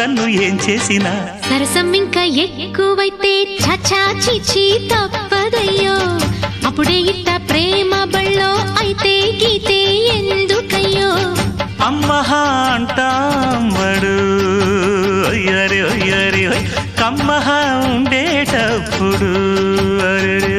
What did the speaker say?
కాదన్ను ఏం చేసినా సరసం ఇంకా ఎక్కువైతే చచా చిచి తప్పదయ్యో అప్పుడే ఇట్ట ప్రేమ బళ్ళో అయితే గీతే ఎందుకయ్యో అమ్మహా అంటాంబడు ఒయ్యరి ఒయ్యరి కమ్మహా ఉండేటప్పుడు అరే